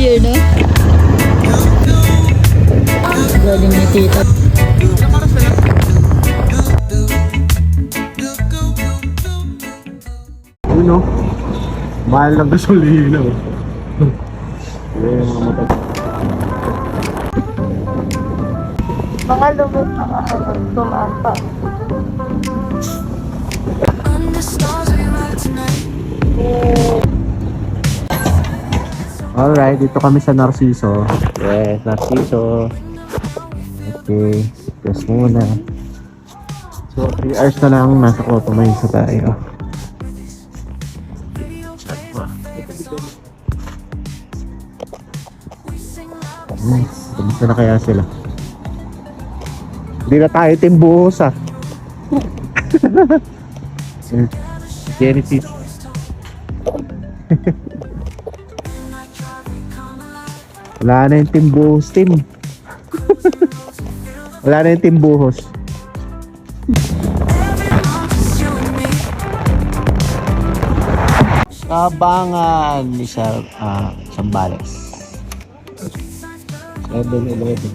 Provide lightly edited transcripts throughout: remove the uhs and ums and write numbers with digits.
Year na. Galing ni tita. Ano? Mahal lang gasolina. Yung mga motor. Mga lumot na tumapa. Alright, dito kami sa Narciso. Yes, Narciso. Okay, press muna. So, 3 hours na lang nasa Cotomayor tayo. Kumusta na kaya sila? Hindi na tayo timbuhos ah. Genesis. Wala na yung timbuhos team. Wala na yung timbuhos. Kabangan ni Sambales. 7-Eleven.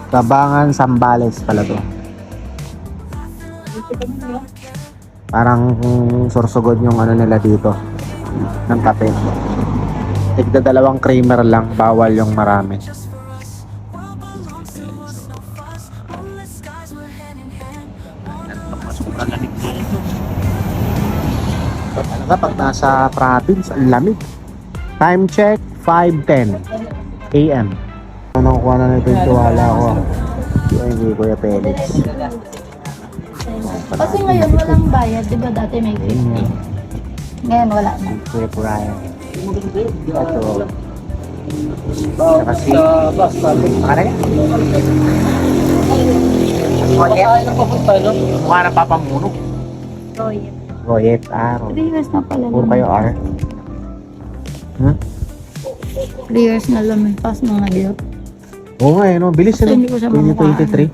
Kabangan Sambales pala to. Parang Sorsogon yung ano nila dito ng kape. Tigda 2 creamer lang, bawal yung marami. Talaga pag nasa province, ang lamig. Time check, 5:10 AM. Nakukuha na nito yung tuwala ko. Hindi Kuya Felix. Kasi ngayon walang bayad, di ba dati may 50? Ngayon wala na. Kuya Brian. Ito. Kasi, ano yan? Mukha na papamuno. Royet. Royet, Royet. 3 years na pala. Puro kayo R. Huh? 3 years na lumipas mga nag-iot. Oo nga no? Bilis So, hindi ko siya 2023.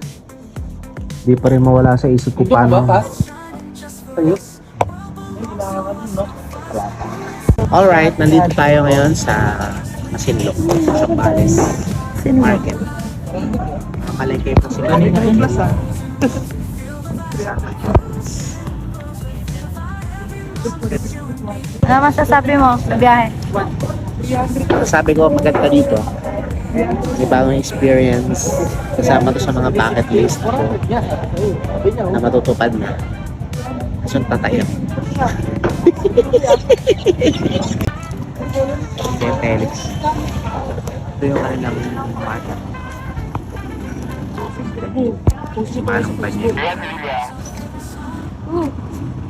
Di pa rin mawala sa isip ko paano. Alright, nandito tayo ngayon sa Masinloc, sa Sambales Market. Mamalengke po si Masinloc. Ano masasabi mo sa biyahe? Sabi ko maganda dito. May bagong experience. Kasama to sa mga bucket list ko na matutupad na. Kaso tatayang. Okay, Felix. Ito yung kanilang market. Manong pa niya.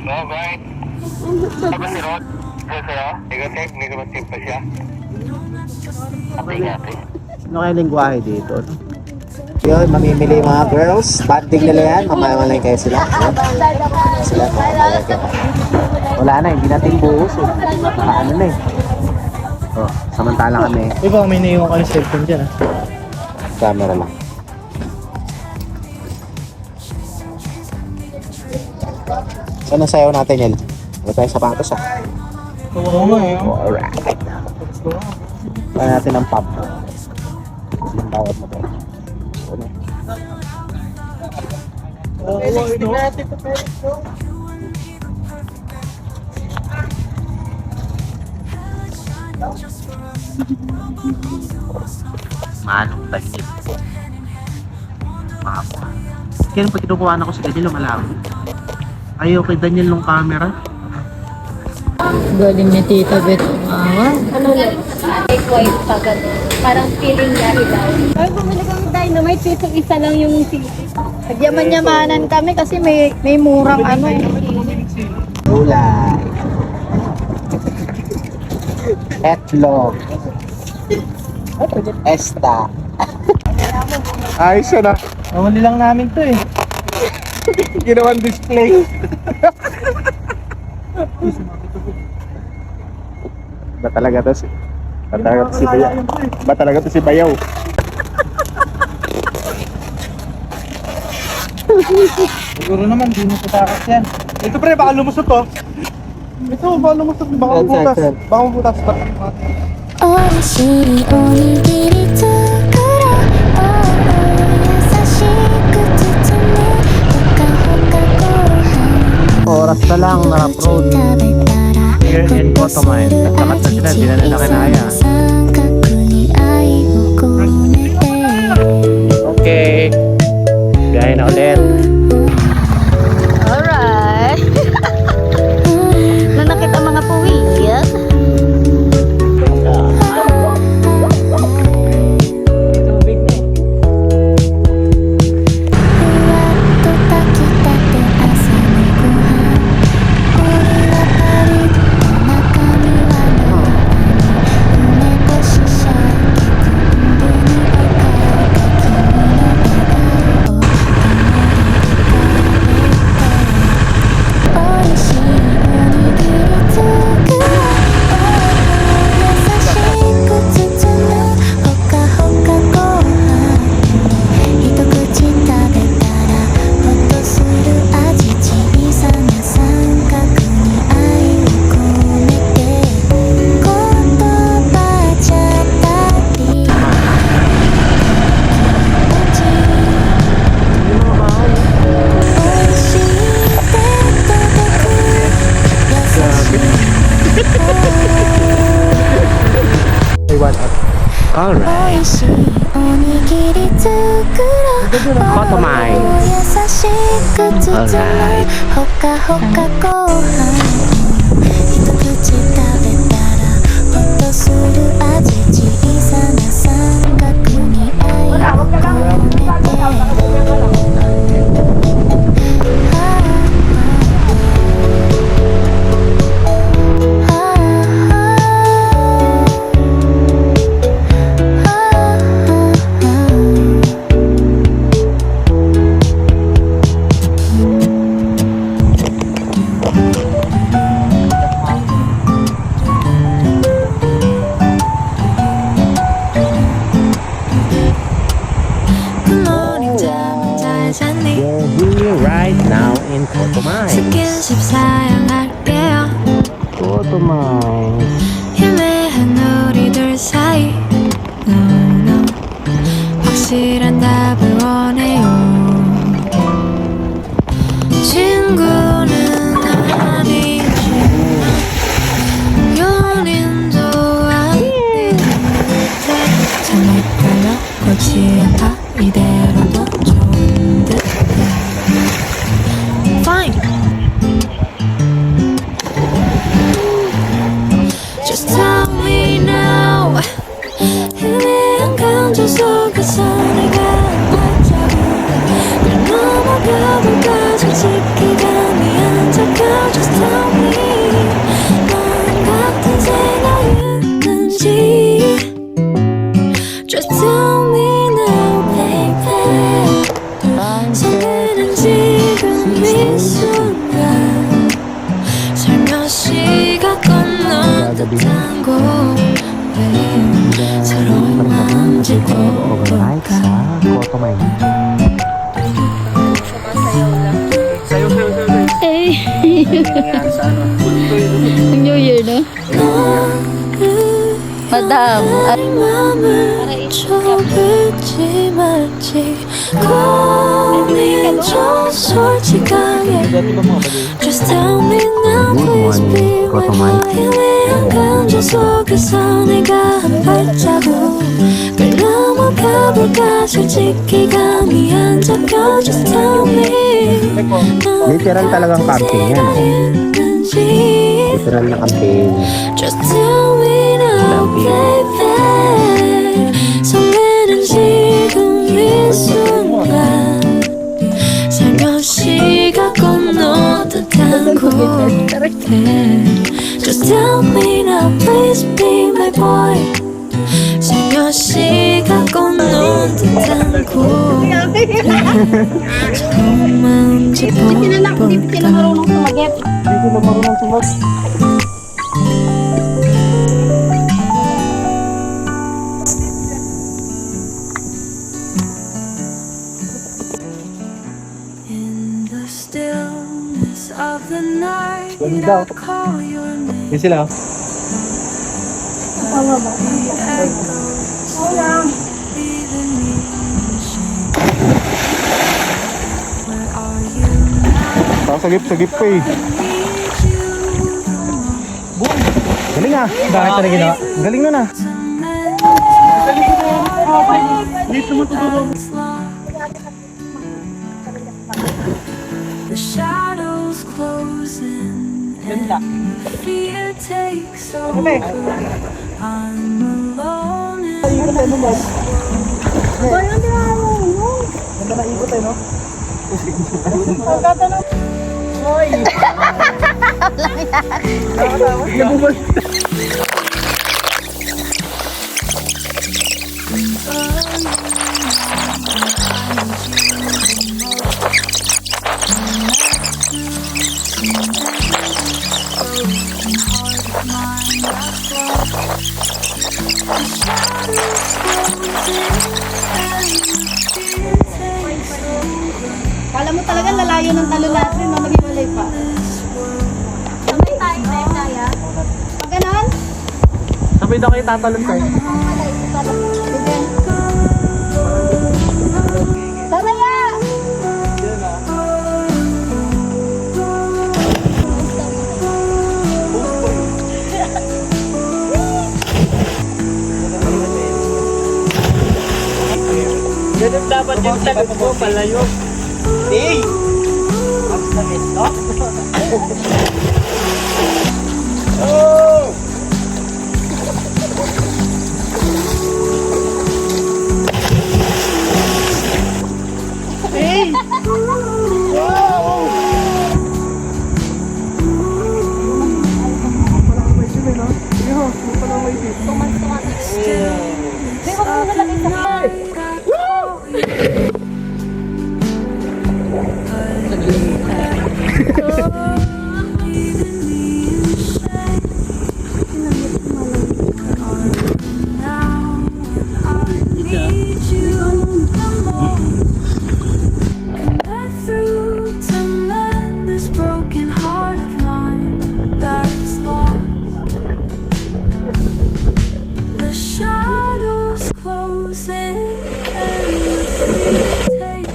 Alright. Apa si Rod? Saya, ikatek, may kamatip pa siya. Ate. Ano kaya lingwahe dito? Yun, mamimili yung mga girls. Banding nila yan. Mamamalay kayo sila. Sila mamamalay kayo. Wala na, hindi natin buhos. Ano na eh. Oh, samantala kami. Iba, may naiwan ka ng cellphone dyan Camera lang. Saan ang sayaw natin, Yel? Wala tayong sapatos Oo nga eh. Alright. Kaya natin ang pop. Yung bawat mo tayo. Manong bagit. Mapa. Kaya pag kinukuha na ko si Daniel, malabo. Ayaw kay Daniel ng camera. Galing ni Tita Bet. Ano lang, white pa gano'n. Parang feeling niya hilaw. Ay, bumili kami Dynamite, peso isa lang yung sisi. Yaman-yamanan kami kasi may murang ano eh. Gulay. Etlog. Esta. Ayos na. Nawali lang namin to eh. Ginawan display. Ba talaga to si Bayaw? Ba talaga to si Bayaw? Siguro naman, di mo tatakas yan. Ito pre, baka lumusot to. Ito, paano mo ito? Baka Saan, butas. saan? Baka butas pa. 美味しいおにぎり作ろう優しく包むほかほかご飯 Oras na lang, Narap 一口 Road. 食べたら Here ほ in っとす Cotomain. る Takat na 味 sila, 小 di na nila さ kinaya. な三角に愛を込めて Okay. Biyahe na ulit. Alright. Nanakit ang mga puwit. Tubig na eh. ふわっと炊きたて朝のご飯氷はパリッと中身は濃厚に梅干しシャキ昆布におかか君の笑顔をおいしいおにぎり作ろう優しく包むほかほかご飯一口食べたらほっとする味小さな三角に愛を込めて言葉じゃ足りない気持ちおいしいって届く優しい May one up. お Alright. いしいおにぎり作ろう Cotomain. 優しく包む Alright. ほかほかご飯一口食べたらほっとする味小さな三角に愛を込めてWe're here right now in Cotomain. 스킨십 사양할게요 Cotomain. 희미한 우리들 사이 No no 확실한 답을 원해요 친구는 아니지만 연인도 아닌 듯해 잘못하면 거지 않다 이대로도 좋은 듯 Fine Just tell me now 희미한 감정 속에서 내가 어쩌고 널 넘어가볼까 솔직히 감이 안 잡혀 Just tell me 넌 같은 생각이었는지 Just tell me now baby 설레는 지금 이 순간 살며시가 건너 듯한 곳에 새로운 마음 짓고 Overnight 볼까 sa Cotomain. New Year, no? 너를 Madam. 내 맘을 좁을지 말지 고민 좀 솔직하게 Just tell me now please be my boy 희미한 감정 속에서 내가 한 발자국 걸 넘어가볼까 솔직히 감이 안 잡혀 Just tell me Literal talagang camping yan. 있는지 Literal na camping. Just tell me now, baby. 설레는 지금 이 순간 살며시가 건너 듯한 곳에 Just tell me now, please be my boy. 살며시가 건너 듯한 곳에 서로운 마음 짚어볼까 In the stillness of the night Ganda. Yan sila. Oh. Sagip pa eh. Galing ah. Bakit na ginawa? Galing nun ah. The shadows closing and fear takes over. I'm alone in Kala mo talaga lalayo ng talo natin, no? Maghiwalay pa. Sabay tayo tayo kaya. Pag ganon, Sabay daw kayo tatalon kayo. saraya! Ganun dapat yung tagot mo, palayo. Hey! Oh!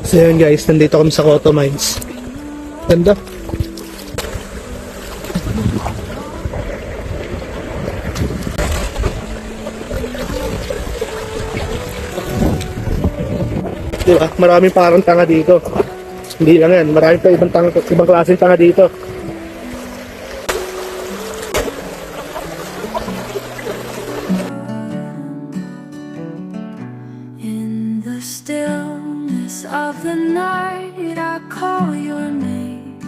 So yun guys, nandito kami sa Koto Mines. Ganda. Diba? Maraming parang tanga dito. Hindi lang yan, maraming pa ibang klaseng tanga dito. In the stillness of the night, I call your name,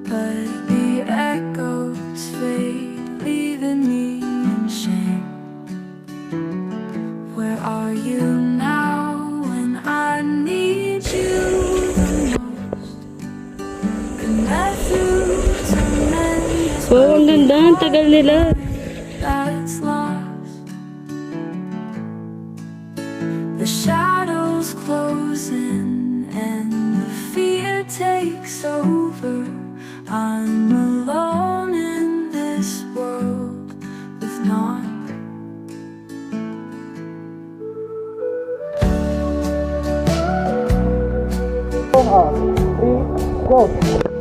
but the echoes fade, leaving me in shame. Where are you now when I need you the most? Connect through tremendous Oh, ang ganda. Ang tagal nila. that's lost. The shadows close in and the fear takes over. I'm alone in this world with none. Go!